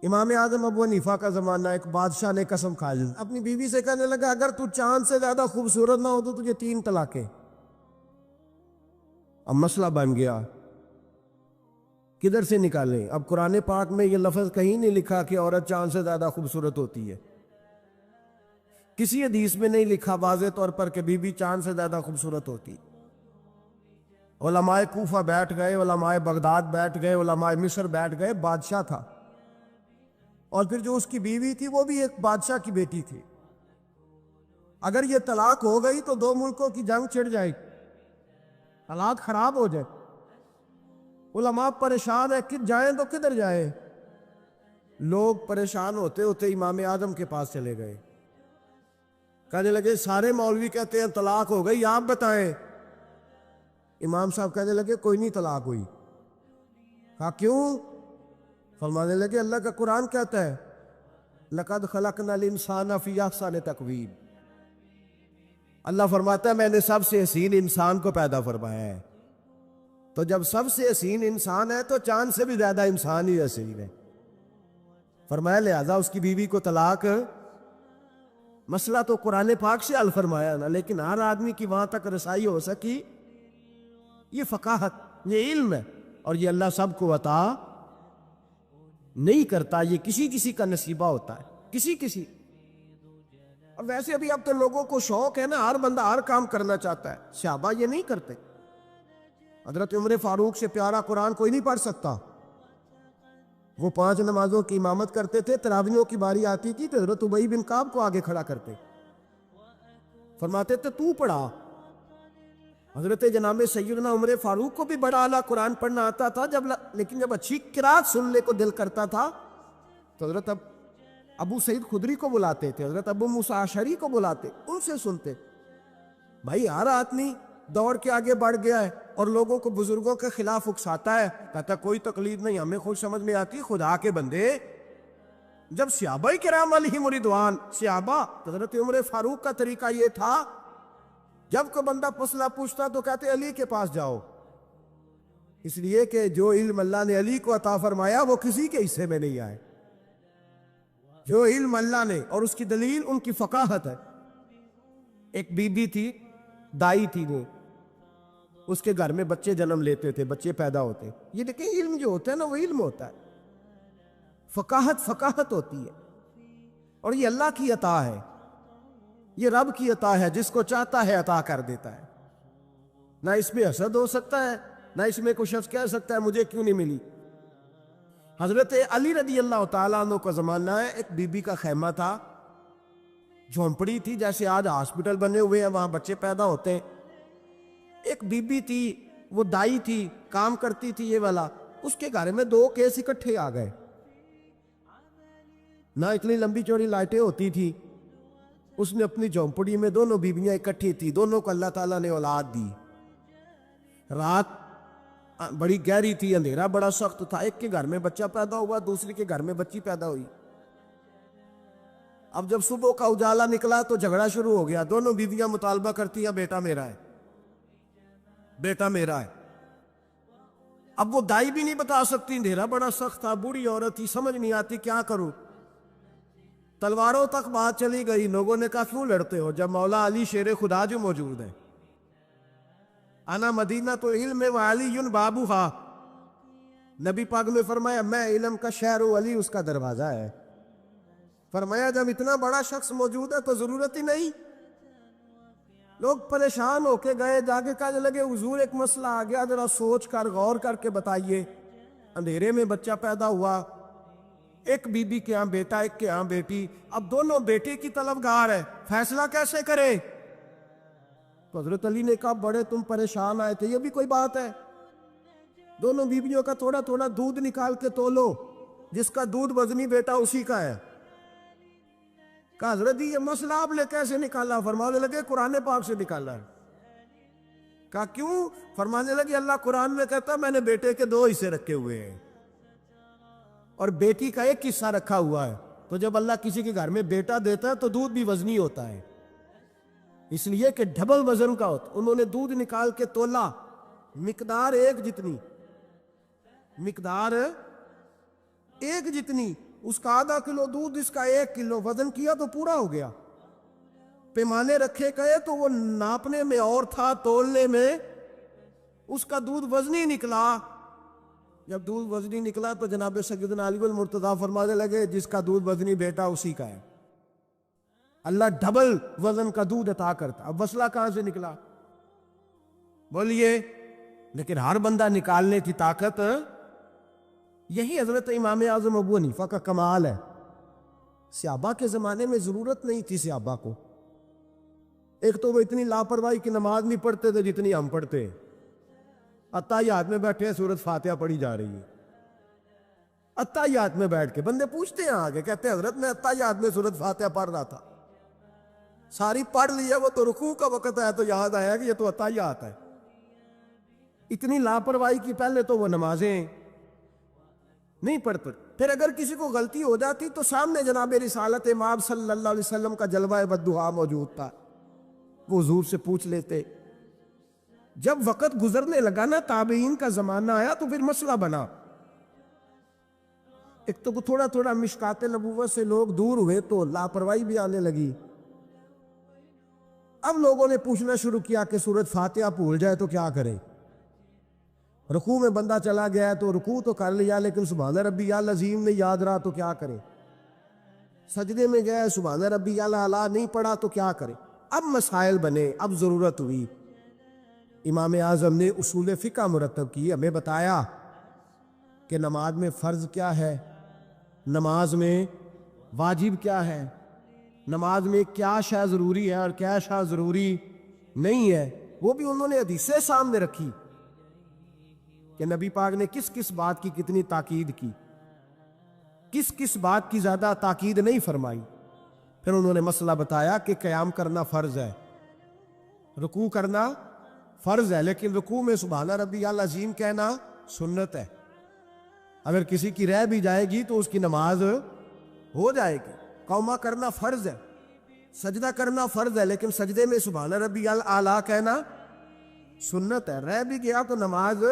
امام اعظم ابو حنیفہ کا زمانہ، ایک بادشاہ نے قسم کھا لی، اپنی بیوی سے کہنے لگا اگر تو چاند سے زیادہ خوبصورت نہ ہو تو تجھے 3 طلاقیں۔ اب مسئلہ بن گیا کدھر سے نکالیں؟ اب قرآن پاک میں یہ لفظ کہیں نہیں لکھا کہ عورت چاند سے زیادہ خوبصورت ہوتی ہے، کسی حدیث میں نہیں لکھا واضح طور پر کہ بی بی چاند سے زیادہ خوبصورت ہوتی۔ علماء کوفہ بیٹھ گئے، علماء بغداد بیٹھ گئے، علماء مصر بیٹھ گئے، بادشاہ تھا، اور پھر جو اس کی بیوی تھی وہ بھی ایک بادشاہ کی بیٹی تھی۔ اگر یہ طلاق ہو گئی تو 2 ملکوں کی جنگ چھڑ جائے گی، حالات خراب ہو جائے۔ علماء پریشان ہیں کہ جائیں تو کدھر جائیں؟ لوگ پریشان ہوتے ہوتے امام اعظم کے پاس چلے گئے، کہنے لگے سارے مولوی کہتے ہیں طلاق ہو گئی، آپ بتائیں۔ امام صاحب کہنے لگے کوئی نہیں طلاق ہوئی۔ کہا کیوں؟ فرمانے لگے اللہ کا قرآن کہتا ہے لَقَدْ خَلَقْنَا الْإِنسَانَ فِي أَحْسَنِ تَقْوِيمٍ، اللہ فرماتا ہے میں نے سب سے حسین انسان کو پیدا فرمایا ہے۔ تو جب سب سے حسین انسان ہے تو چاند سے بھی زیادہ انسان ہی حسین ہے۔ فرمایا لہذا اس کی بیوی کو طلاق، مسئلہ تو قرآن پاک سے حل فرمایا نا، لیکن ہر آدمی کی وہاں تک رسائی ہو سکی، یہ فقاہت، یہ علم ہے، اور یہ اللہ سب کو عطا نہیں کرتا، یہ کسی کسی کا نصیبہ ہوتا ہے، کسی۔ اور ویسے ابھی اب تو لوگوں کو شوق ہے نا، ہر بندہ ہر کام کرنا چاہتا ہے، صحابہ یہ نہیں کرتے۔ حضرت عمر فاروق سے پیارا قرآن کوئی نہیں پڑھ سکتا، وہ 5 نمازوں کی امامت کرتے تھے، تراویحوں کی باری آتی تھی تو حضرت ابی بن کعب کو آگے کھڑا کرتے، فرماتے تھے تو پڑھا۔ حضرت جناب سیدنا عمر فاروق کو بھی بڑا اعلیٰ قرآن پڑھنا آتا تھا، لیکن جب اچھی قرات سننے کو دل کرتا تھا تو حضرت ابو سعید خدری کو بلاتے تھے، حضرت ابو موسیٰ اشعری کو بلاتے، ان سے سنتے۔ بھائی ہر آدمی دوڑ کے آگے بڑھ گیا ہے اور لوگوں کو بزرگوں کے خلاف اکساتا ہے، کہتا کوئی تقلید نہیں، ہمیں خود سمجھ میں آتی، خدا کے بندے۔ جب صحابہ کرام علیہم رضوان، صحابہ، حضرت عمر فاروق کا طریقہ یہ تھا جب کوئی بندہ مسئلہ پوچھتا تو کہتے علی کے پاس جاؤ، اس لیے کہ جو علم اللہ نے علی کو عطا فرمایا وہ کسی کے حصے میں نہیں آئے، جو علم اللہ نے، اور اس کی دلیل ان کی فقاہت ہے۔ ایک بی بی تھی، دائی تھی، وہ اس کے گھر میں بچے جنم لیتے تھے، بچے پیدا ہوتے، یہ دیکھیں علم جو ہوتا ہے نا وہ علم ہوتا ہے، فقاہت ہوتی ہے، اور یہ اللہ کی عطا ہے، یہ رب کی عطا ہے، جس کو چاہتا ہے عطا کر دیتا ہے۔ نہ اس میں حسد ہو سکتا ہے، نہ اس میں کوئی شخص کہہ سکتا ہے مجھے کیوں نہیں ملی۔ حضرت علی رضی اللہ تعالیٰ عنہ کا زمانہ ہے، ایک بی بی کا خیمہ تھا، جھونپڑی تھی، جیسے آج ہاسپٹل بنے ہوئے ہیں وہاں بچے پیدا ہوتے ہیں۔ ایک بی بی تھی، وہ دائی تھی، کام کرتی تھی یہ والا، اس کے گھر میں 2 کیس اکٹھے آ گئے، نہ اتنی لمبی چوڑی لائٹیں ہوتی تھی، اس نے اپنی جھونپڑی میں دونوں بیویاں اکٹھی تھی، دونوں کو اللہ تعالیٰ نے اولاد دی۔ رات بڑی گہری تھی، اندھیرا بڑا سخت تھا، ایک کے گھر میں بچہ پیدا ہوا، دوسری کے گھر میں بچی پیدا ہوئی۔ اب جب صبح کا اجالا نکلا تو جھگڑا شروع ہو گیا، دونوں بیویاں مطالبہ کرتی ہیں بیٹا میرا ہے، بیٹا میرا ہے۔ اب وہ دائی بھی نہیں بتا سکتی، اندھیرا بڑا سخت تھا، بوڑھی عورت تھی، سمجھ نہیں آتی کیا کروں۔ تلواروں تک بات چلی گئی، لوگوں نے کہا کیوں لڑتے ہو جب مولا علی شیر خدا جو موجود ہے، انا مدینہ تو علم و علی بابوہا، نبی پاک نے فرمایا میں علم کا شہر ہوں، علی اس کا دروازہ ہے۔ فرمایا جب اتنا بڑا شخص موجود ہے تو ضرورت ہی نہیں۔ لوگ پریشان ہو کے گئے، جا کے کہنے لگے حضور ایک مسئلہ آ گیا، ذرا سوچ کر غور کر کے بتائیے۔ اندھیرے میں بچہ پیدا ہوا، ایک بی بی کے ہاں بیٹا، ایک کے ہاں بیٹی، اب دونوں بیٹے کی طلبگار ہے، فیصلہ کیسے کرے؟ تو حضرت علی نے کہا بڑے تم پریشان آئے تھے، یہ بھی کوئی بات ہے؟ دونوں بیویوں کا تھوڑا تھوڑا دودھ نکال کے تولو، جس کا دودھ وزنی بیٹا اسی کا ہے۔ کہا حضرت یہ مسئلہ آپ نے کیسے نکالا؟ فرمانے لگے قرآن پاک سے نکالا ہے۔ کہا کیوں؟ فرمانے لگے اللہ قرآن میں کہتا میں نے بیٹے کے 2 حصے رکھے ہوئے ہیں اور بیٹی کا 1 حصہ رکھا ہوا ہے، تو جب اللہ کسی کے گھر میں بیٹا دیتا ہے تو دودھ بھی وزنی ہوتا ہے، اس لیے کہ ڈبل وزن کا ہوتا۔ انہوں نے دودھ نکال کے تولا، مقدار 1 جتنی، اس کا آدھا کلو دودھ اس کا 1 کلو، وزن کیا تو پورا ہو گیا۔ پیمانے رکھے گئے تو وہ ناپنے میں اور تھا، تولنے میں اس کا دودھ وزنی نکلا۔ جب دودھ وزنی نکلا تو جناب سیدنا علی المرتضیٰ فرمانے لگے جس کا دودھ وزنی بیٹا اسی کا ہے، اللہ ڈبل وزن کا دودھ عطا کرتا۔ اب مسئلہ کہاں سے نکلا بولیے؟ لیکن ہر بندہ نکالنے کی طاقت، یہی حضرت امام اعظم ابو حنیفہ کا کمال ہے۔ صحابہ کے زمانے میں ضرورت نہیں تھی صحابہ کو، ایک تو وہ اتنی لاپرواہی کی نماز نہیں پڑھتے تھے جتنی ہم پڑھتے ہیں۔ اتحیات میں بیٹھے ہیں، سورۃ فاتحہ پڑھی جا رہی ہے، اتحیات میں بیٹھ کے بندے پوچھتے ہیں آگے، کہتے ہیں حضرت میں اتحیات میں سورۃ فاتحہ پڑھ رہا تھا، ساری پڑھ لی ہے، وہ تو رکوع کا وقت ہے تو یاد آیا کہ یہ تو اتحیات ہے۔ اتنی لاپرواہی کی پہلے تو وہ نمازیں نہیں پڑھتے۔ پھر اگر کسی کو غلطی ہو جاتی تو سامنے جناب رسالت امام صلی اللہ علیہ وسلم کا جلوہ بددعا موجود تھا، وہ حضور سے پوچھ لیتے۔ جب وقت گزرنے لگا نا، تابعین کا زمانہ آیا تو پھر مسئلہ بنا۔ ایک تو تھوڑا تھوڑا مشکات نبوت سے لوگ دور ہوئے تو لاپرواہی بھی آنے لگی۔ اب لوگوں نے پوچھنا شروع کیا کہ سورۃ فاتحہ بھول جائے تو کیا کرے؟ رکوع میں بندہ چلا گیا ہے تو رکوع تو کر لیا لیکن سبحان ربی العظیم نہیں یاد رہا تو کیا کرے؟ سجدے میں گیا سبحان ربی الاعلیٰ نہیں پڑھا تو کیا کرے؟ اب مسائل بنے، اب ضرورت ہوئی۔ امام اعظم نے اصول فقہ مرتب کی، ہمیں بتایا کہ نماز میں فرض کیا ہے، نماز میں واجب کیا ہے، نماز میں کیا شے ضروری ہے اور کیا شے ضروری نہیں ہے، وہ بھی انہوں نے حدیثیں سامنے رکھی کہ نبی پاک نے کس کس بات کی کتنی تاکید کی، کس کس بات کی زیادہ تاکید نہیں فرمائی۔ پھر انہوں نے مسئلہ بتایا کہ قیام کرنا فرض ہے، رکوع کرنا فرض ہے، لیکن رکوع میں سبحان ربی العظیم کہنا سنت ہے، اگر کسی کی رہ بھی جائے گی تو اس کی نماز ہو جائے گی۔ قوما کرنا فرض ہے، سجدہ کرنا فرض ہے، لیکن سجدے میں سبحان ربی الاعلیٰ کہنا سنت ہے، رہ بھی گیا تو نماز،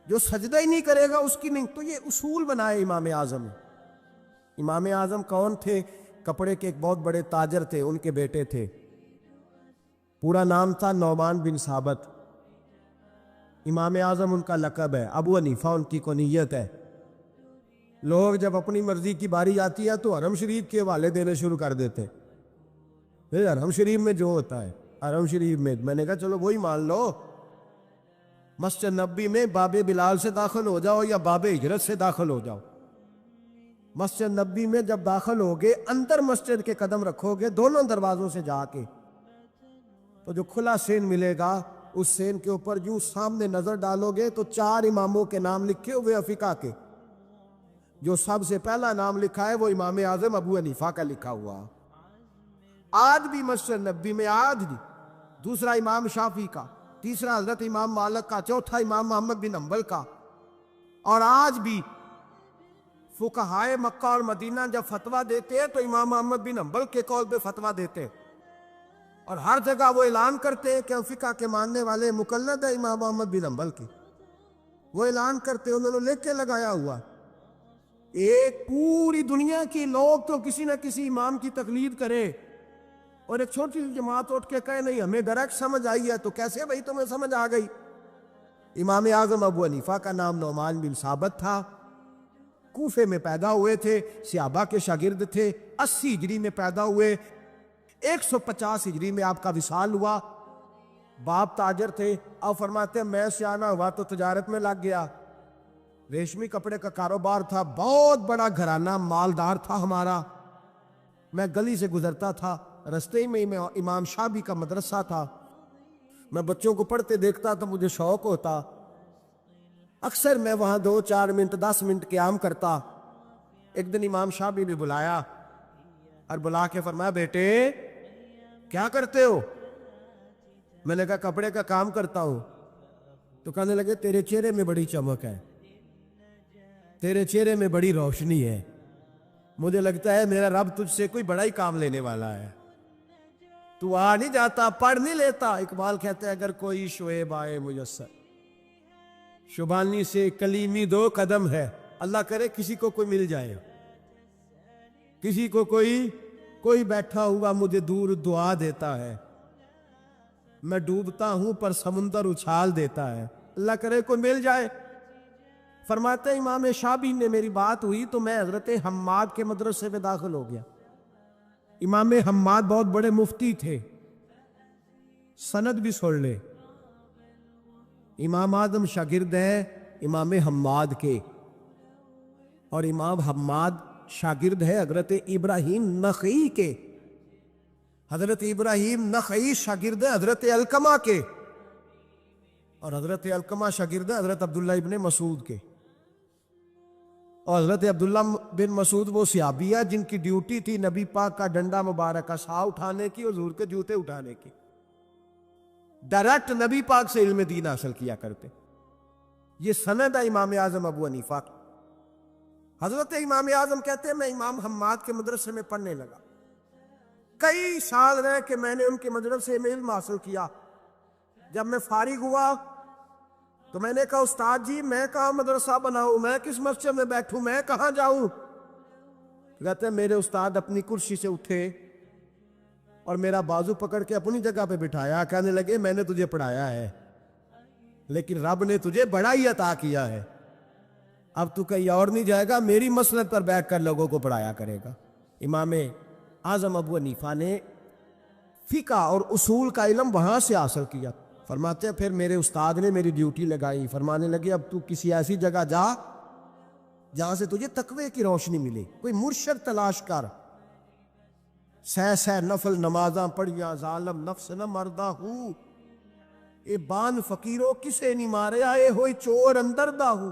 جو سجدہ ہی نہیں کرے گا اس کی نہیں۔ تو یہ اصول بنائے امام اعظم نے۔ امام اعظم کون تھے؟ کپڑے کے ایک بہت بڑے تاجر تھے، ان کے بیٹے تھے، پورا نام تھا نعمان بن ثابت۔ امام اعظم ان کا لقب ہے، ابو حنیفہ ان کی کنیت ہے۔ لوگ جب اپنی مرضی کی باری آتی ہے تو حرم شریف کے حوالے دینے شروع کر دیتے، پھر حرم شریف میں جو ہوتا ہے، حرم شریف میں نے کہا چلو وہی مان لو، مسجد نبی میں باب بلال سے داخل ہو جاؤ یا باب ہجرت سے داخل ہو جاؤ۔ مسجد نبی میں جب داخل ہوگے، اندر مسجد کے قدم رکھو گے دونوں دروازوں سے جا کے، تو جو کھلا سین ملے گا اس سین کے اوپر یوں سامنے نظر ڈالو گے تو 4 اماموں کے نام لکھے ہوئے فقہ کے، جو سب سے پہلا نام لکھا ہے وہ امام اعظم ابو حنیفہ کا لکھا ہوا۔ آج بھی مسجد نبی میں، آج بھی دوسرا امام شافعی کا، تیسرا حضرت امام مالک کا، چوتھا امام محمد بن حنبل کا، اور آج بھی فقہائے مکہ اور مدینہ جب فتویٰ دیتے ہیں تو امام محمد بن حنبل کے قول پہ فتویٰ دیتے ہیں، اور ہر جگہ وہ اعلان کرتے ہیں کہ ہم فقہ کے ماننے والے مقلد ہیں امام محمد بن حنبل کے، وہ اعلان کرتے ہیں، انہوں نے لکھ کے لگایا ہوا۔ ایک پوری دنیا کی لوگ تو کسی نہ کسی امام کی تقلید کرے، اور ایک چھوٹی سی جماعت اٹھ کے کہے نہیں ہمیں ڈائریکٹ سمجھ آئی ہے، تو کیسے بھائی تمہیں سمجھ آ گئی؟ امام اعظم ابو حنیفہ کا نام نعمان بن ثابت تھا، کوفے میں پیدا ہوئے تھے، صحابہ کے شاگرد تھے، 80 ہجری میں پیدا ہوئے، 150 ہجری میں آپ کا وصال ہوا۔ باپ تاجر تھے، اب فرماتے ہیں میں سیانا ہوا تو تجارت میں لگ گیا، ریشمی کپڑے کا کاروبار تھا، بہت بڑا گھرانہ مالدار تھا ہمارا، میں گلی سے گزرتا تھا، رستے میں امام شافعی کا مدرسہ تھا، میں بچوں کو پڑھتے دیکھتا تو مجھے شوق ہوتا، اکثر میں وہاں 2-4 منٹ 10 منٹ قیام کرتا۔ ایک دن امام شافعی نے بلایا اور بلا کے فرمایا بیٹے کیا کرتے ہو؟ میں نے کہا کپڑے کا کام کرتا ہوں۔ تو کہنے لگے تیرے چہرے میں بڑی چمک ہے، تیرے چہرے میں بڑی روشنی ہے، مجھے لگتا ہے میرا رب تجھ سے کوئی بڑا ہی کام لینے والا ہے، تو آ نہیں جاتا، پڑھ نہیں لیتا۔ اقبال کہتے ہیں اگر کوئی شعیب آئے میسر، شبانی سے کلیمی 2 قدم ہے، اللہ کرے کسی کو کوئی مل جائے, کسی کو کوئی بیٹھا ہوا مجھے دور دعا دیتا ہے, میں ڈوبتا ہوں پر سمندر اچھال دیتا ہے, اللہ کرے کوئی مل جائے. فرماتے ہیں امام شابی نے میری بات ہوئی تو میں حضرت حماد کے مدرسے میں داخل ہو گیا. امام حماد بہت بڑے مفتی تھے, سند بھی سن لے. امام اعظم شاگرد ہیں امام حماد کے, اور امام حماد شاگرد ہے حضرت ابراہیم نخعی کے. حضرت ابراہیم نخعی شاگرد ہے حضرت علقمہ کے, اور حضرت علقمہ شاگرد ہے حضرت عبداللہ ابن مسعود کے. اور حضرت عبداللہ بن مسعود وہ صحابی ہے جن کی ڈیوٹی تھی نبی پاک کا ڈنڈا مبارک کا سا اٹھانے کی اور حضور کے جوتے اٹھانے کی. ڈائریکٹ نبی پاک سے علم دین حاصل کیا کرتے. یہ سند ہے امام اعظم ابو حنیفہ کی. حضرت امام اعظم کہتے ہیں میں امام حماد کے مدرسے میں پڑھنے لگا. کئی سال رہ کہ میں نے ان کے مدرسے میں علم حاصل کیا. جب میں فارغ ہوا تو میں نے کہا استاد جی میں کہاں مدرسہ بناؤں, میں کس مسجد میں بیٹھوں, میں کہاں جاؤں. کہتے ہیں میرے استاد اپنی کرسی سے اٹھے اور میرا بازو پکڑ کے اپنی جگہ پہ بٹھایا, کہنے لگے میں نے تجھے پڑھایا ہے لیکن رب نے تجھے بڑا ہی عطا کیا ہے, اب تو کہیں اور نہیں جائے گا, میری مسند پر بیٹھ کر لوگوں کو پڑھایا کرے گا. امام اعظم ابو حنیفہ نے فقہ اور اصول کا علم وہاں سے حاصل کیا. فرماتے ہیں پھر میرے استاد نے میری ڈیوٹی لگائی, فرمانے لگے اب تو کسی ایسی جگہ جا جہاں سے تجھے تقوی کی روشنی ملے, کوئی مرشد تلاش کر. سہ نفل نمازاں پڑھیاں ظالم نفس نہ مردہ ہوں, اے بان فقیروں کسے نہیں مارے آئے ہوئی چور اندر دا ہوں.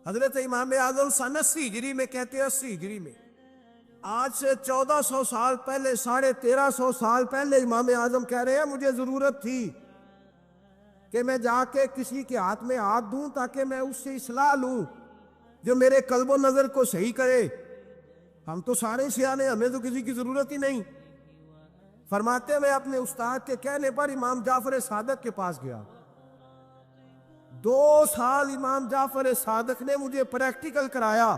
حضرت امام اعظم سن 80 ہجری میں کہتے ہیں 80 ہجری میں, آج سے 1400 سال پہلے 1350 سال پہلے امام اعظم کہہ رہے ہیں مجھے ضرورت تھی کہ میں جا کے کسی کے ہاتھ میں ہاتھ دوں تاکہ میں اس سے اصلاح لوں جو میرے قلب و نظر کو صحیح کرے. ہم تو سارے سیانے, ہمیں تو کسی کی ضرورت ہی نہیں. فرماتے ہیں میں اپنے استاد کے کہنے پر امام جعفر صادق کے پاس گیا. 2 سال امام جعفر صادق نے مجھے پریکٹیکل کرایا.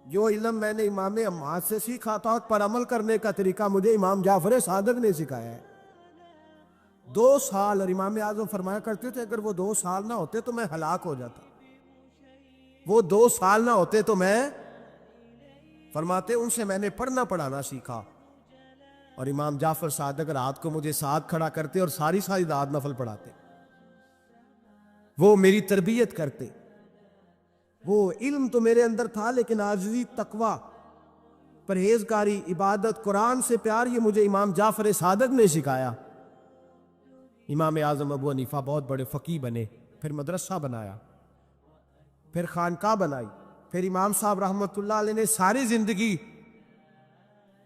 جو علم میں نے امام حماد سے سیکھا تھا پر عمل کرنے کا طریقہ مجھے امام جعفر صادق نے سکھایا ہے. 2 سال, اور امام اعظم فرمایا کرتے تھے اگر وہ 2 سال نہ ہوتے تو میں ہلاک ہو جاتا. وہ 2 سال نہ ہوتے تو میں, فرماتے ان سے میں نے پڑھنا پڑھانا سیکھا. اور امام جعفر صادق رات کو مجھے ساتھ کھڑا کرتے اور ساری رات نفل پڑھاتے. وہ میری تربیت کرتے. وہ علم تو میرے اندر تھا لیکن عاجزی, تقوی, پرہیزگاری, عبادت, قرآن سے پیار, یہ مجھے امام جعفر صادق نے سکھایا. امام اعظم ابو حنیفہ بہت بڑے فقیہ بنے, پھر مدرسہ بنایا, پھر خانقاہ بنائی, پھر امام صاحب رحمۃ اللہ علیہ نے ساری زندگی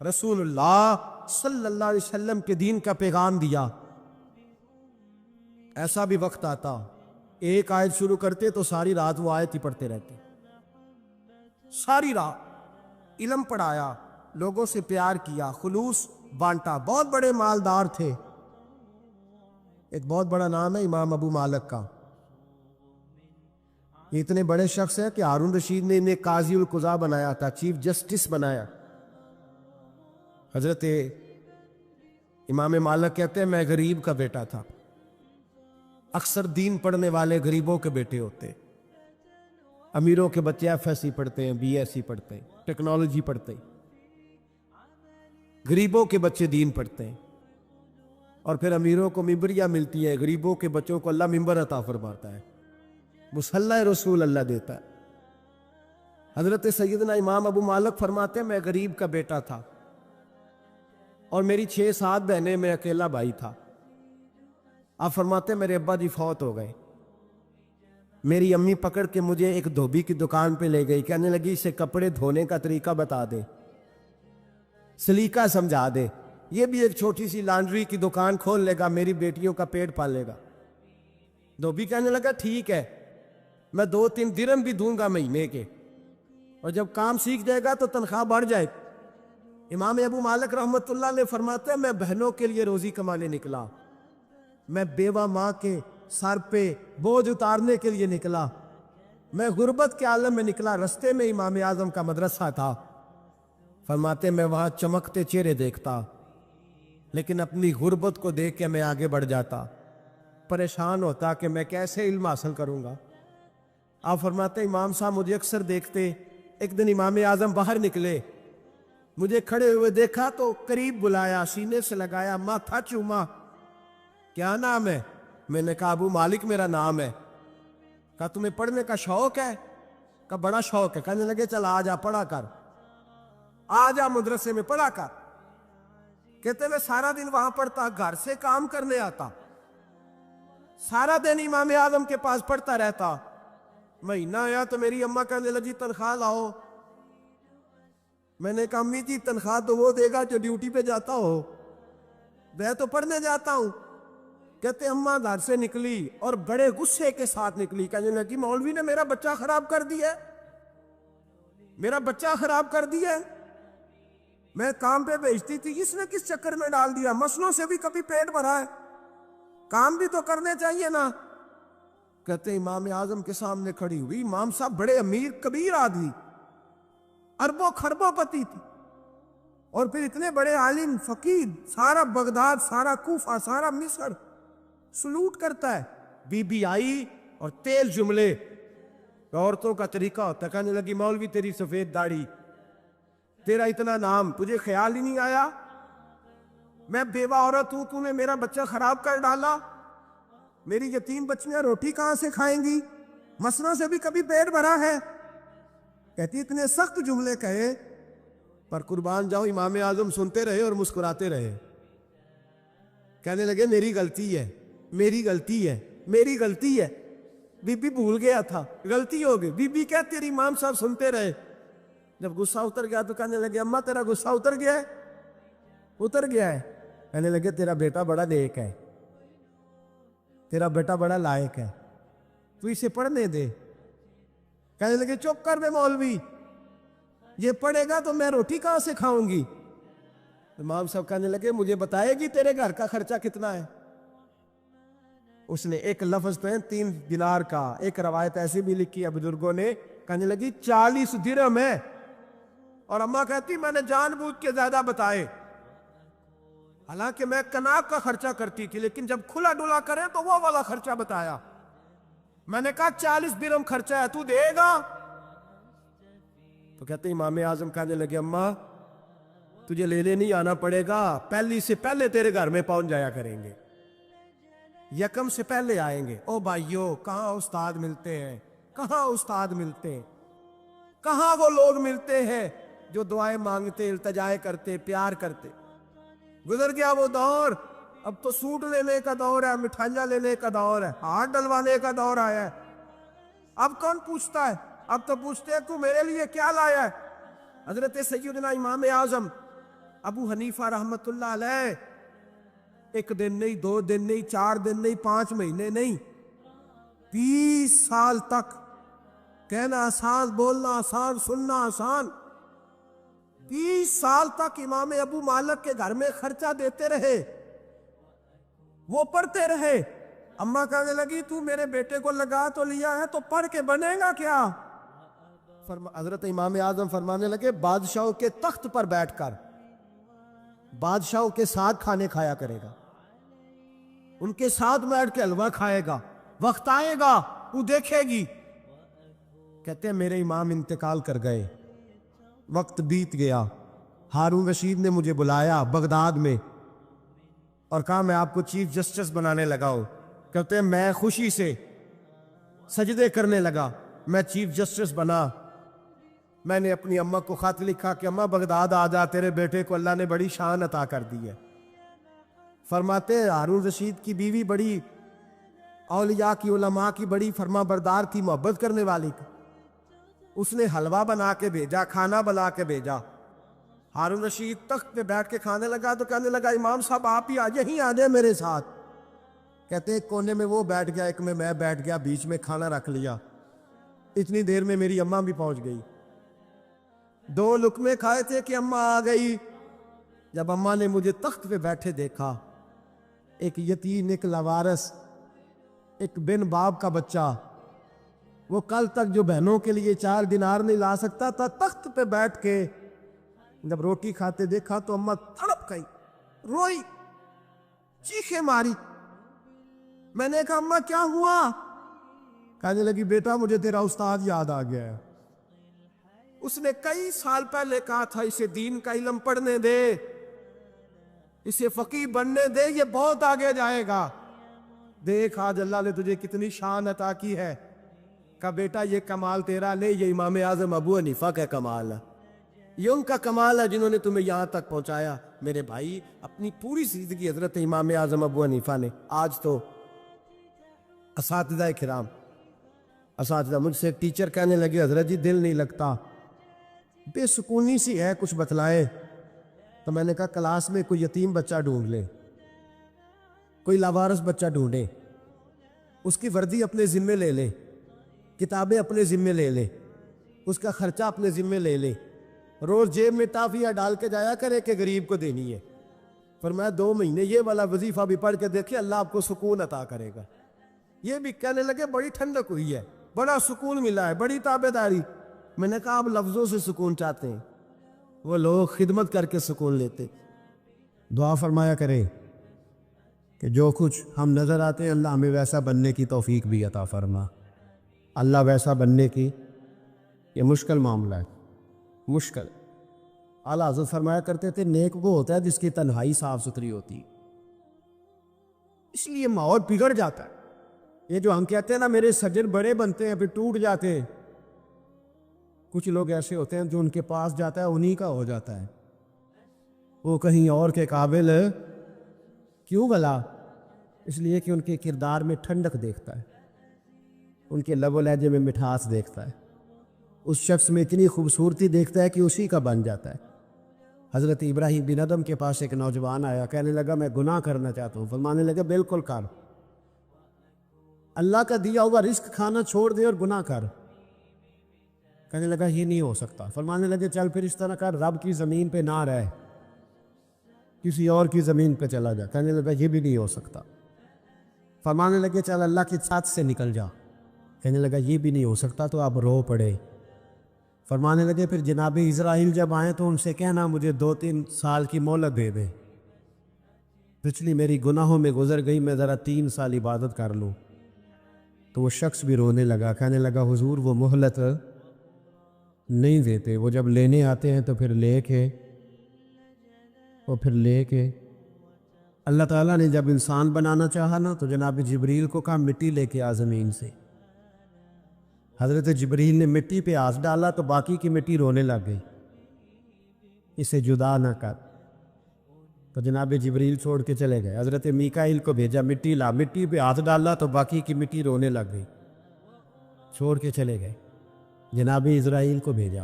رسول اللہ صلی اللہ علیہ وسلم کے دین کا پیغام دیا. ایسا بھی وقت آتا ایک آیت شروع کرتے تو ساری رات وہ آیت ہی پڑھتے رہتے. ساری رات علم پڑھایا, لوگوں سے پیار کیا, خلوص بانٹا. بہت بڑے مالدار تھے. ایک بہت بڑا نام ہے امام ابو مالک کا. یہ اتنے بڑے شخص ہیں کہ ہارون رشید نے انہیں قاضی القضاء بنایا تھا, چیف جسٹس بنایا. حضرت امام مالک کہتے ہیں میں غریب کا بیٹا تھا. اکثر دین پڑھنے والے غریبوں کے بیٹے ہوتے. امیروں کے بچے FSC پڑھتے ہیں, BSc پڑھتے ہیں, ٹیکنالوجی پڑھتے ہیں. غریبوں کے بچے دین پڑھتے ہیں. اور پھر امیروں کو ممبریاں ملتی ہیں, غریبوں کے بچوں کو اللہ ممبر عطا فرماتا ہے, مصلی رسول اللہ دیتا ہے. حضرت سیدنا امام ابو مالک فرماتے ہیں میں غریب کا بیٹا تھا اور میری 6-7 بہنیں, میں اکیلا بھائی تھا. آپ فرماتے ہیں میرے ابا جی فوت ہو گئے. میری امی پکڑ کے مجھے ایک دھوبی کی دکان پہ لے گئی, کہنے لگی اسے کپڑے دھونے کا طریقہ بتا دے, سلیقہ سمجھا دے, یہ بھی ایک چھوٹی سی لانڈری کی دکان کھول لے گا, میری بیٹیوں کا پیٹ پال لے گا. دھوبی کہنے لگا ٹھیک ہے, میں 2-3 درہم بھی دوں گا مہینے کے, اور جب کام سیکھ جائے گا تو تنخواہ بڑھ جائے. امام ابو مالک رحمت اللہ نے فرماتے ہیں میں بہنوں کے لیے روزی کمانے نکلا, میں بیوہ ماں کے سر پہ بوجھ اتارنے کے لیے نکلا, میں غربت کے عالم میں نکلا، رستے میں امام اعظم کا مدرسہ تھا۔ فرماتے میں وہاں چمکتے چہرے دیکھتا، لیکن اپنی غربت کو دیکھ کے میں آگے بڑھ جاتا، پریشان ہوتا کہ میں کیسے علم حاصل کروں گا۔ آپ فرماتے امام صاحب مجھے اکثر دیکھتے، ایک دن امام اعظم باہر نکلے، مجھے کھڑے ہوئے دیکھا تو قریب بلایا، سینے سے لگایا، ماتھا چوما۔ کیا نام ہے؟ میں نے کہا ابو مالک میرا نام ہے۔ کہا تمہیں پڑھنے کا شوق ہے؟ کہا بڑا شوق ہے۔ کہنے لگے چل آ جا پڑھا کر، آ جا مدرسے میں پڑھا کر۔ کہتے میں سارا دن وہاں پڑھتا، گھر سے کام کرنے آتا، سارا دن امام اعظم کے پاس پڑھتا رہتا۔ مہینہ آیا تو میری اماں کہنے لگی تنخواہ لاؤ۔ میں نے کہا امی جی تنخواہ تو وہ دے گا جو ڈیوٹی پہ جاتا ہو، میں تو پڑھنے جاتا ہوں۔ کہتے اماں گھر سے نکلی اور بڑے غصے کے ساتھ نکلی، کہنے لگی مولوی نے میرا بچہ خراب کر دیا، میرا بچہ خراب کر دیا، میں کام پہ بھیجتی تھی، اس نے کس چکر میں ڈال دیا، مسلوں سے بھی کبھی پیٹ بھرا ہے، کام بھی تو کرنے چاہیے نا۔ کہتے امام اعظم کے سامنے کھڑی ہوئی، امام صاحب بڑے امیر کبیر آدمی، اربوں خربوں پتی تھی، اور پھر اتنے بڑے عالم فقیر، سارا بغداد، سارا کوفہ، سارا مصر سلوٹ کرتا ہے۔ بی بی آئی اور تیل جملے، عورتوں کا طریقہ ہوتا ہے، کہنے لگی مولوی تیری سفید داڑھی، تیرا اتنا نام، تجھے خیال ہی نہیں آیا، میں بیوہ عورت ہوں، تو نے میرا بچہ خراب کر ڈالا، میری یتیم بچیاں روٹی کہاں سے کھائیں گی، مسلوں سے بھی کبھی پیٹ بھرا ہے۔ کہتی اتنے سخت جملے کہے، پر قربان جاؤ امام اعظم سنتے رہے اور مسکراتے رہے۔ کہنے لگے میری غلطی ہے، میری غلطی ہے، میری غلطی ہے، بی بی بھول گیا تھا، غلطی ہو گئی۔ بی بی کہتے تیری امام صاحب سنتے رہے، جب غصہ اتر گیا تو کہنے لگے اماں تیرا غصہ اتر گیا ہے؟ اتر گیا ہے۔ کہنے لگے تیرا بیٹا بڑا نیک ہے، تیرا بیٹا بڑا لائق ہے، تو اسے پڑھنے دے۔ کہنے لگے چپ کر بے مولوی، یہ پڑھے گا تو میں روٹی کہاں سے کھاؤں گی؟ امام صاحب کہنے لگے مجھے بتائے گی تیرے گھر کا خرچہ کتنا ہے؟ اس نے ایک لفظ تو ہے 3 دینار کا، ایک روایت ایسی بھی لکھی ہے بزرگوں نے، کہنے لگی 40 درہم ہے، اور اماں کہتی میں نے جان بوجھ کے زیادہ بتائے، حالانکہ میں کناک کا خرچہ کرتی تھی، لیکن جب کھلا ڈلا کریں تو وہ والا خرچہ بتایا۔ میں نے کہا 40 درہم خرچہ ہے، تو دے گا؟ تو کہتے امام اعظم کہنے لگے اماں تجھے لینے نہیں آنا پڑے گا، پہلی سے پہلے تیرے گھر میں پہنچ جایا کریں گے، یکم سے پہلے آئیں گے۔ او بھائیو کہاں استاد ملتے ہیں، کہاں استاد ملتے ہیں، کہاں وہ لوگ ملتے ہیں جو دعائیں مانگتے، التجائیں کرتے، پیار کرتے۔ گزر گیا وہ دور، اب تو سوٹ لینے کا دور ہے، مٹھائیاں لینے کا دور ہے، ہاتھ ڈلوانے کا دور آیا ہے۔ اب کون پوچھتا ہے؟ اب تو پوچھتے ہیں تو میرے لیے کیا لایا ہے؟ حضرت سیدنا امام اعظم ابو حنیفہ رحمت اللہ علیہ 1 دن نہیں، 2 دن نہیں، 4 دن نہیں، 5 مہینے نہیں، 20 سال تک، کہنا آسان، بولنا آسان، سننا آسان، 20 سال تک امام ابو مالک کے گھر میں خرچہ دیتے رہے، وہ پڑھتے رہے۔ اماں کہنے لگی تو میرے بیٹے کو لگا تو لیا ہے تو پڑھ کے بنے گا کیا؟ حضرت امام اعظم فرمانے لگے بادشاہوں کے تخت پر بیٹھ کر بادشاہوں کے ساتھ کھانے کھایا کرے گا، ان کے ساتھ بیٹھ کے حلوہ کھائے گا، وقت آئے گا وہ دیکھے گی۔ کہتے ہیں میرے امام انتقال کر گئے، وقت بیت گیا، ہارون رشید نے مجھے بلایا بغداد میں اور کہا میں آپ کو چیف جسٹس بنانے لگا ہوں۔ کہتے ہیں میں خوشی سے سجدے کرنے لگا، میں چیف جسٹس بنا۔ میں نے اپنی اماں کو خط لکھا کہ اماں بغداد آ جا، تیرے بیٹے کو اللہ نے بڑی شان عطا کر دی ہے۔ فرماتے ہارون رشید کی بیوی بڑی اولیاء کی، علماء کی بڑی فرما بردار تھی، محبت کرنے والی تھی، اس نے حلوہ بنا کے بھیجا، کھانا بنا کے بھیجا۔ ہارون رشید تخت پہ بیٹھ کے کھانے لگا تو کہنے لگا امام صاحب آپ ہی یہیں آ جائیں میرے ساتھ۔ کہتے ایک کونے میں وہ بیٹھ گیا، ایک میں بیٹھ گیا، بیچ میں کھانا رکھ لیا۔ اتنی دیر میں میری اماں بھی پہنچ گئی، 2 لقمے کھائے تھے کہ اماں آ گئی۔ جب اماں نے مجھے تخت پہ بیٹھے دیکھا، ایک یتیم، ایک لاوارث، ایک بن باپ کا بچہ، وہ کل تک جو بہنوں کے لیے 4 دینار نہیں لا سکتا تھا، تخت پہ بیٹھ کے جب روٹی کھاتے دیکھا تو اماں تڑپ گئی، روئی، چیخیں ماری۔ میں نے کہا اماں کیا ہوا؟ کہنے لگی بیٹا مجھے تیرا استاد یاد آ گیا ہے، اس نے کئی سال پہلے کہا تھا اسے دین کا علم پڑھنے دے، اسے فقیہ بننے دے، یہ بہت آگے جائے گا۔ دیکھ آج اللہ نے تجھے کتنی شان عطا کی ہے۔ کہا بیٹا یہ کمال تیرا نہیں، یہ امام اعظم ابو حنیفہ کا کمال ہے، یہ ان کا کمال ہے جنہوں نے تمہیں یہاں تک پہنچایا۔ میرے بھائی اپنی پوری زندگی حضرت امام اعظم ابو حنیفہ نے، آج تو اساتذہ کرام، اساتذہ مجھ سے ایک ٹیچر کہنے لگے حضرت جی دل نہیں لگتا، بے سکونی سی ہے، کچھ بتلائے۔ تو میں نے کہا کلاس میں کوئی یتیم بچہ ڈھونڈ لے، کوئی لاوارث بچہ ڈھونڈے، اس کی وردی اپنے ذمے لے لے، کتابیں اپنے ذمے لے لے، اس کا خرچہ اپنے ذمے لے لے، روز جیب میں ٹافیاں ڈال کے جایا کرے کہ غریب کو دینی ہے۔ فرمایا 2 مہینے یہ والا وظیفہ بھی پڑھ کے دیکھے، اللہ آپ کو سکون عطا کرے گا۔ یہ بھی کہنے لگے بڑی ٹھنڈک ہوئی ہے، بڑا سکون ملا ہے، بڑی تابع داری۔ میں نے کہا آپ لفظوں سے سکون چاہتے ہیں، وہ لوگ خدمت کر کے سکون لیتے۔ دعا فرمایا کریں کہ جو کچھ ہم نظر آتے ہیں اللہ ہمیں ویسا بننے کی توفیق بھی عطا فرما۔ اللہ ویسا بننے کی، یہ مشکل معاملہ ہے، مشکل۔ اعلیٰ حضرت فرمایا کرتے تھے نیک وہ ہوتا ہے جس کی تنہائی صاف ستھری ہوتی، اس لیے ماحول بگڑ جاتا ہے۔ یہ جو ہم کہتے ہیں نا میرے سجن بڑے بنتے ہیں پھر ٹوٹ جاتے ہیں، کچھ لوگ ایسے ہوتے ہیں جو ان کے پاس جاتا ہے انہی کا ہو جاتا ہے، وہ کہیں اور کے قابل کیوں بھلا؟ اس لیے کہ ان کے کردار میں ٹھنڈک دیکھتا ہے، ان کے لب و لہجے میں مٹھاس دیکھتا ہے، اس شخص میں اتنی خوبصورتی دیکھتا ہے کہ اسی کا بن جاتا ہے۔ حضرت ابراہیم بن ادم کے پاس ایک نوجوان آیا، کہنے لگا میں گناہ کرنا چاہتا ہوں۔ فرمانے لگا بالکل کر، اللہ کا دیا ہوا رزق کھانا چھوڑ دے اور گناہ کر۔ کہنے لگا یہ نہیں ہو سکتا۔ فرمانے لگے چل پھر اس طرح کر، رب کی زمین پہ نہ رہ، کسی اور کی زمین پہ چلا جا۔ کہنے لگا یہ بھی نہیں ہو سکتا۔ فرمانے لگے چل اللہ کی ساتھ سے نکل جا۔ کہنے لگا یہ بھی نہیں ہو سکتا، تو آپ رو پڑے۔ فرمانے لگے پھر جناب اسرائیل جب آئیں تو ان سے کہنا مجھے 2-3 سال کی مہلت دے دیں، پچھلی میری گناہوں میں گزر گئی، میں ذرا 3 سال عبادت کر لوں۔ تو وہ شخص بھی رونے لگا، کہنے لگا حضور وہ مہلت نہیں دیتے، وہ جب لینے آتے ہیں تو پھر لے کے اللہ تعالیٰ نے جب انسان بنانا چاہا نا تو جناب جبریل کو کہا مٹی لے کے آ زمین سے۔ حضرت جبریل نے مٹی پہ ہاتھ ڈالا تو باقی کی مٹی رونے لگ گئی، اسے جدا نہ کر۔ تو جناب جبریل چھوڑ کے چلے گئے۔ حضرت میکائیل کو بھیجا، مٹی لا، مٹی پہ ہاتھ ڈالا تو باقی کی مٹی رونے لگ گئی، چھوڑ کے چلے گئے۔ جناب اسرائیل کو بھیجا،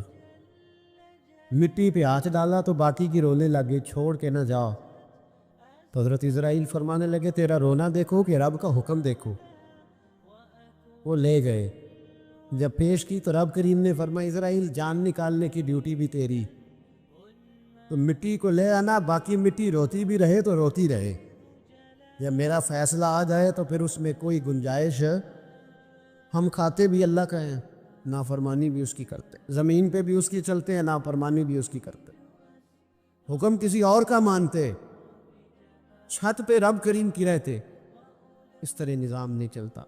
مٹی پہ ہاتھ ڈالا تو باقی کی رونے لگ گئی، چھوڑ کے نہ جاؤ۔ تو حضرت اسرائیل فرمانے لگے تیرا رونا دیکھو کہ رب کا حکم دیکھو۔ وہ لے گئے، جب پیش کی تو رب کریم نے فرمایا اسرائیل جان نکالنے کی ڈیوٹی بھی تیری، تو مٹی کو لے آنا، باقی مٹی روتی بھی رہے تو روتی رہے، جب میرا فیصلہ آ جائے تو پھر اس میں کوئی گنجائش، ہم کھاتے بھی اللہ کا ہیں، نافرمانی بھی اس کی کرتے، زمین پہ بھی اس کی چلتے ہیں، نافرمانی بھی اس کی کرتے، حکم کسی اور کا مانتے، چھت پہ رب کریم کی رہتے۔ اس طرح نظام نہیں چلتا۔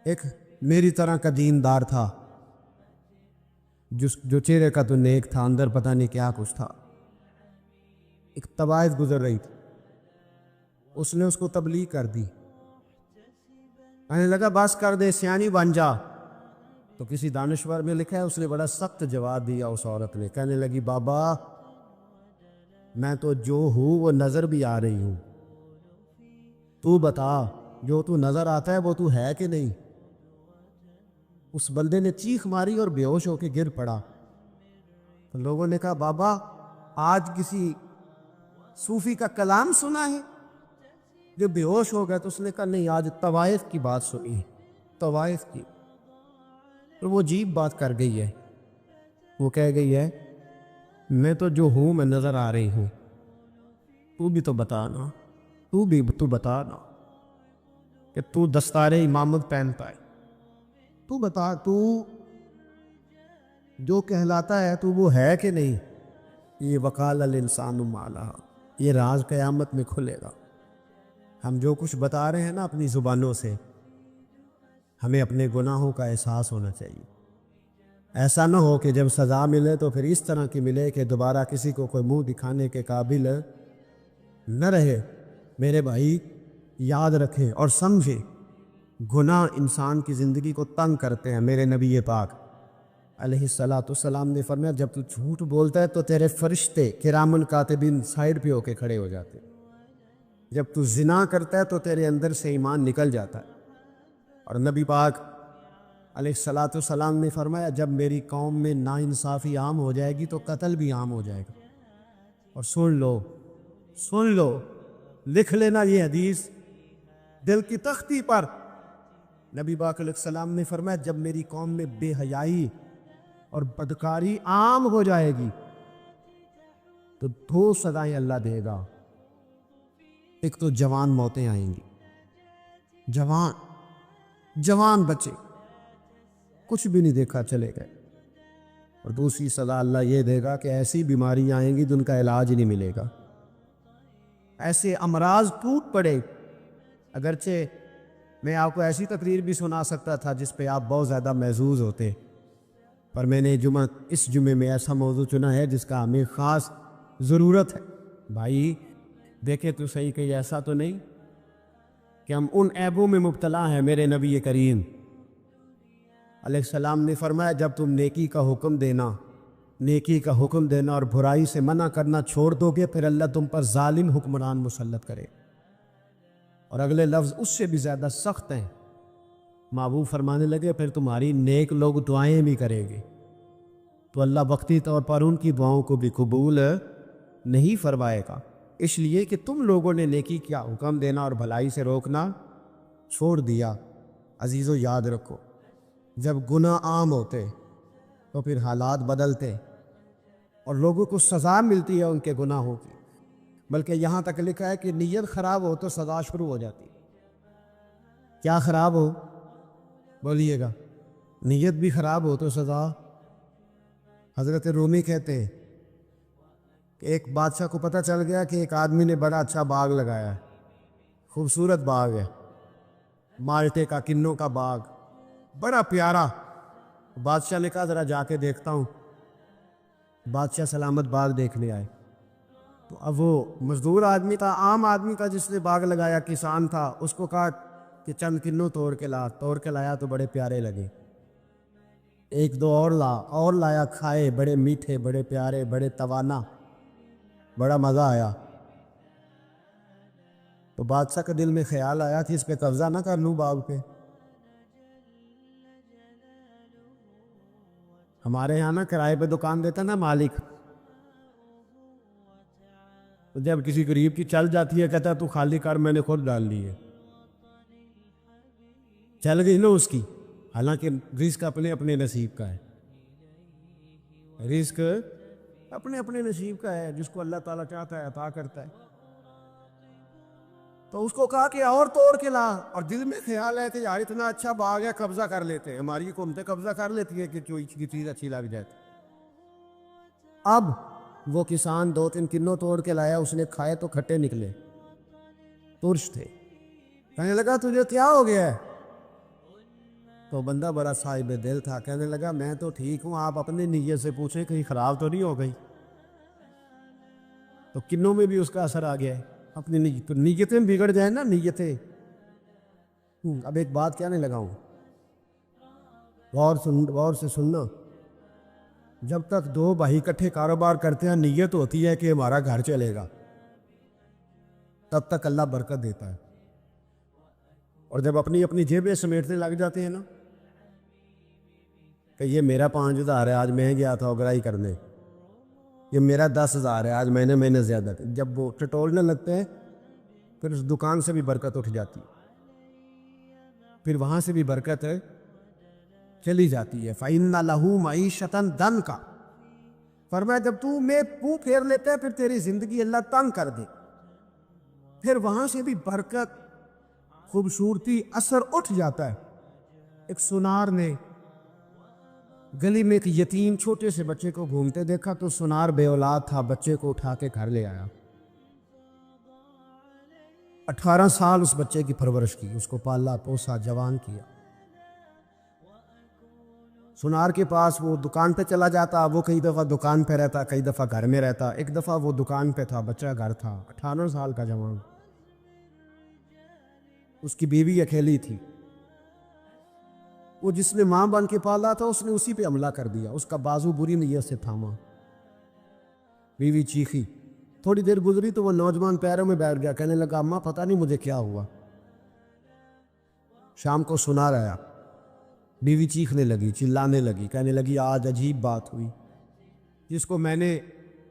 ایک میری طرح کا دیندار تھا، جو چہرے کا تو نیک تھا، اندر پتہ نہیں کیا کچھ تھا۔ ایک طوائف گزر رہی تھی، اس نے اس کو تبلیغ کر دی، کہنے لگا بس کر دے، سیانی بن جا۔ تو کسی دانشور میں لکھا ہے اس نے بڑا سخت جواب دیا اس عورت نے، کہنے لگی بابا میں تو جو ہوں وہ نظر بھی آ رہی ہوں، تو بتا جو تو نظر آتا ہے وہ تو ہے کہ نہیں؟ اس بندے نے چیخ ماری اور بے ہوش ہو کے گر پڑا۔ تو لوگوں نے کہا بابا آج کسی صوفی کا کلام سنا ہے؟ جو بے ہوش ہو گیا تو اس نے کہا نہیں، آج طوائف کی بات سنی، طوائف کی۔ اور وہ عجیب بات کر گئی ہے، وہ کہہ گئی ہے میں تو جو ہوں میں نظر آ رہی ہوں، تو بھی تو بتانا، تو بتانا کہ تو دستار امامت پہنتا ہے، تو بتا تو جو کہلاتا ہے تو وہ ہے کہ نہیں؟ یہ وقال الانسان ما لہا، یہ راز قیامت میں کھلے گا۔ ہم جو کچھ بتا رہے ہیں نا اپنی زبانوں سے، ہمیں اپنے گناہوں کا احساس ہونا چاہیے۔ ایسا نہ ہو کہ جب سزا ملے تو پھر اس طرح کی ملے کہ دوبارہ کسی کو کوئی منہ دکھانے کے قابل نہ رہے۔ میرے بھائی یاد رکھیں اور سمجھیں، گناہ انسان کی زندگی کو تنگ کرتے ہیں۔ میرے نبی پاک علیہ السلام نے فرمایا جب تو جھوٹ بولتا ہے تو تیرے فرشتے کرام الکاتبین سائڈ پہ ہو کے کھڑے ہو جاتے ہیں۔ جب تو زنا کرتا ہے تو تیرے اندر سے ایمان نکل جاتا ہے۔ اور نبی پاک علیہ السلام نے فرمایا جب میری قوم میں ناانصافی عام ہو جائے گی تو قتل بھی عام ہو جائے گا۔ اور سن لو، لکھ لینا یہ حدیث دل کی تختی پر۔ نبی پاک علیہ السلام نے فرمایا جب میری قوم میں بے حیائی اور بدکاری عام ہو جائے گی تو دو سزائیں اللہ دے گا۔ ایک تو جوان موتیں آئیں گی، جوان بچے کچھ بھی نہیں دیکھا چلے گئے۔ اور دوسری سزا اللہ یہ دے گا کہ ایسی بیماریاں آئیں گی جن کا علاج نہیں ملے گا، ایسے امراض ٹوٹ پڑے۔ اگرچہ میں آپ کو ایسی تقریر بھی سنا سکتا تھا جس پہ آپ بہت زیادہ محظوظ ہوتے، پر میں نے اس جمعے میں ایسا موضوع چنا ہے جس کا ہمیں خاص ضرورت ہے۔ بھائی دیکھیں تو صحیح کہ ایسا تو نہیں کہ ہم ان عیبوں میں مبتلا ہیں۔ میرے نبی کریم علیہ السلام نے فرمایا جب تم نیکی کا حکم دینا اور برائی سے منع کرنا چھوڑ دو گے پھر اللہ تم پر ظالم حکمران مسلط کرے۔ اور اگلے لفظ اس سے بھی زیادہ سخت ہیں۔ محبوب فرمانے لگے پھر تمہاری نیک لوگ دعائیں بھی کریں گے تو اللہ وقتی طور پر ان کی دعاؤں کو بھی قبول نہیں فرمائے گا، اس لیے کہ تم لوگوں نے نیکی کا حکم دینا اور بھلائی سے روکنا چھوڑ دیا۔ عزیزو یاد رکھو، جب گناہ عام ہوتے تو پھر حالات بدلتے اور لوگوں کو سزا ملتی ہے ان کے گناہوں کی، بلکہ یہاں تک لکھا ہے کہ نیت خراب ہو تو سزا شروع ہو جاتی۔ کیا خراب ہو؟ بولیے گا۔ نیت بھی خراب ہو تو سزا۔ حضرت رومی کہتے ہیں کہ ایک بادشاہ کو پتہ چل گیا کہ ایک آدمی نے بڑا اچھا باغ لگایا ہے، خوبصورت باغ ہے، مالٹے کا، کنوں کا باغ، بڑا پیارا۔ بادشاہ نے کہا ذرا جا کے دیکھتا ہوں۔ بادشاہ سلامت باغ دیکھنے آئے تو اب وہ مزدور آدمی تھا، عام آدمی تھا جس نے باغ لگایا، کسان تھا، اس کو کہا کہ چند کنوں توڑ کے لایا تو بڑے پیارے لگے۔ ایک دو اور لایا، کھائے، بڑے میٹھے، بڑے پیارے، بڑے توانا، بڑا مزہ آیا۔ تو بادشاہ کے دل میں خیال آیا کہ اس پہ قبضہ نہ کر لوں باغ پہ۔ ہمارے یہاں نا کرائے پہ دکان دیتا نا مالک، تو جب کسی غریب کی چل جاتی ہے کہتا ہے تو خالی کر، میں نے خود ڈال لی ہے۔ چل گئی نا اس کی، حالانکہ رزق اپنے اپنے نصیب کا ہے، رزق اپنے اپنے نصیب کا ہے، جس کو اللہ تعالیٰ چاہتا ہے عطا کرتا ہے۔ تو اس کو کہا کہ اور توڑ کے لا، اور دل میں خیال ہے کہ یار اتنا اچھا باغ ہے، قبضہ کر لیتے ہیں، ہماری حکومتیں قبضہ کر لیتی ہے کہ کوئی چیز اچھی لگ جائے۔ اب وہ کسان دو تین کنوں توڑ کے لایا، اس نے کھائے تو کھٹے نکلے، ترش تھے۔ کہنے لگا تجھے کیا ہو گیا ہے؟ تو بندہ بڑا صاحب دل تھا، کہنے لگا میں تو ٹھیک ہوں، آپ اپنے نیت سے پوچھیں کہیں خراب تو نہیں ہو گئی۔ تو کنوں میں بھی اس کا اثر آ گیا ہے، اپنی نیتیں بگڑ جائیں نا، نیتیں۔ اب ایک بات کہنے لگا ہوں، غور سے سننا۔ جب تک دو بھائی اکٹھے کاروبار کرتے ہیں، نیت ہوتی ہے کہ ہمارا گھر چلے گا، تب تک اللہ برکت دیتا ہے۔ اور جب اپنی اپنی جیبیں سمیٹنے لگ جاتے ہیں نا کہ یہ میرا 5,000 ہے، آج میں گیا تھا اگرائی کرنے، یہ میرا 10,000 ہے، آج میں نے محنت زیادہ کی، جب وہ ٹٹولنے لگتے ہیں پھر اس دکان سے بھی برکت اٹھ جاتی ہے، پھر وہاں سے بھی برکت چلی جاتی ہے۔ فَإِنَّ لَهُ مَعِيشَةً ضَنْكَ، فرمایا جب تو میں منہ پھیر لیتا ہے پھر تیری زندگی اللہ تنگ کر دے، پھر وہاں سے بھی برکت، خوبصورتی، اثر اٹھ جاتا ہے۔ ایک سنار نے گلی میں ایک یتیم چھوٹے سے بچے کو گھومتے دیکھا تو سنار بے اولاد تھا، بچے کو اٹھا کے گھر لے آیا۔ 18 سال اس بچے کی پرورش کی، اس کو پالا پوسا، جوان کیا۔ سنار کے پاس وہ دکان پہ چلا جاتا، وہ کئی دفعہ دکان پہ رہتا، کئی دفعہ گھر میں رہتا۔ ایک دفعہ وہ دکان پہ تھا، بچہ گھر تھا، 18 سال کا جوان۔ اس کی بیوی اکیلی تھی، وہ جس نے ماں بن کے پالا تھا اس نے اسی پہ حملہ کر دیا، اس کا بازو بری نیت سے تھاما۔ بیوی چیخی، تھوڑی دیر گزری تو وہ نوجوان پیروں میں بیٹھ گیا، کہنے لگا اماں پتہ نہیں مجھے کیا ہوا۔ شام کو سنار آیا، بیوی چیخنے لگی، چلانے لگی، کہنے لگی آج عجیب بات ہوئی، جس کو میں نے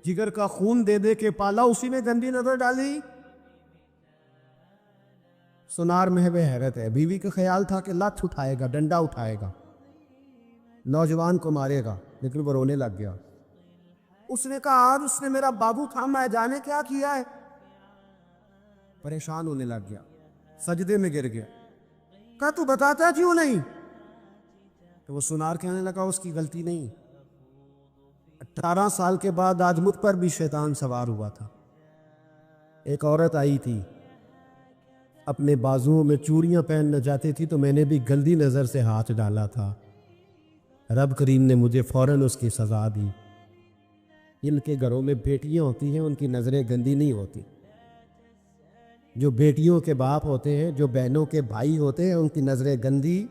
جگر کا خون دے دے کے پالا اسی نے گندی نظر ڈالی۔ سنار محو حیرت ہے، بیوی کا خیال تھا کہ لات اٹھائے گا، ڈنڈا اٹھائے گا، نوجوان کو مارے گا، لیکن وہ رونے لگ گیا۔ اس نے کہا آج اس نے میرا بابو تھاما ہے، جانے کیا کیا ہے۔ پریشان ہونے لگ گیا، سجدے میں گر گیا، کہا تو بتاتا کیوں نہیں؟ تو وہ سنار کہنے لگا اس کی غلطی نہیں، 18 سال کے بعد آج مجھ پر بھی شیطان سوار ہوا تھا۔ ایک عورت آئی تھی، اپنے بازوؤں میں چوڑیاں پہننا چاہتی تھی تو میں نے بھی گندی نظر سے ہاتھ ڈالا تھا، رب کریم نے مجھے فوراً اس کی سزا دی۔ ان کے گھروں میں بیٹیاں ہوتی ہیں، ان کی نظریں گندی نہیں ہوتی۔ جو بیٹیوں کے باپ ہوتے ہیں، جو بہنوں کے بھائی ہوتے ہیں، ان کی نظریں گندی۔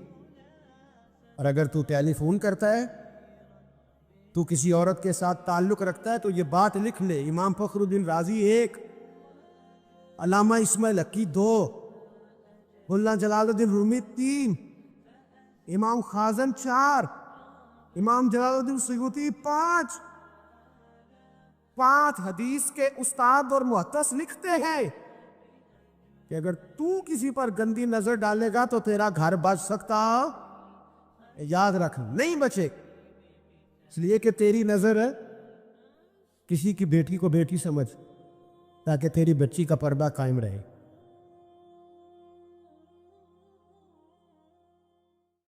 اور اگر تو ٹیلی فون کرتا ہے، تو کسی عورت کے ساتھ تعلق رکھتا ہے تو یہ بات لکھ لے، امام فخر الدین رازی 1، علامہ اسماعیل حقی 2، ملا جلال الدین رومی 3، امام خازن 4، امام جلال الدین سیوطی 5۔ 5 حدیث کے استاد اور محدث لکھتے ہیں کہ اگر تو کسی پر گندی نظر ڈالے گا تو تیرا گھر بچ سکتا، یاد رکھ نہیں بچے، اس لیے کہ تیری نظر ہے کسی کی بیٹی کو بیٹی سمجھ، تاکہ تیری بچی کا پردہ قائم رہے۔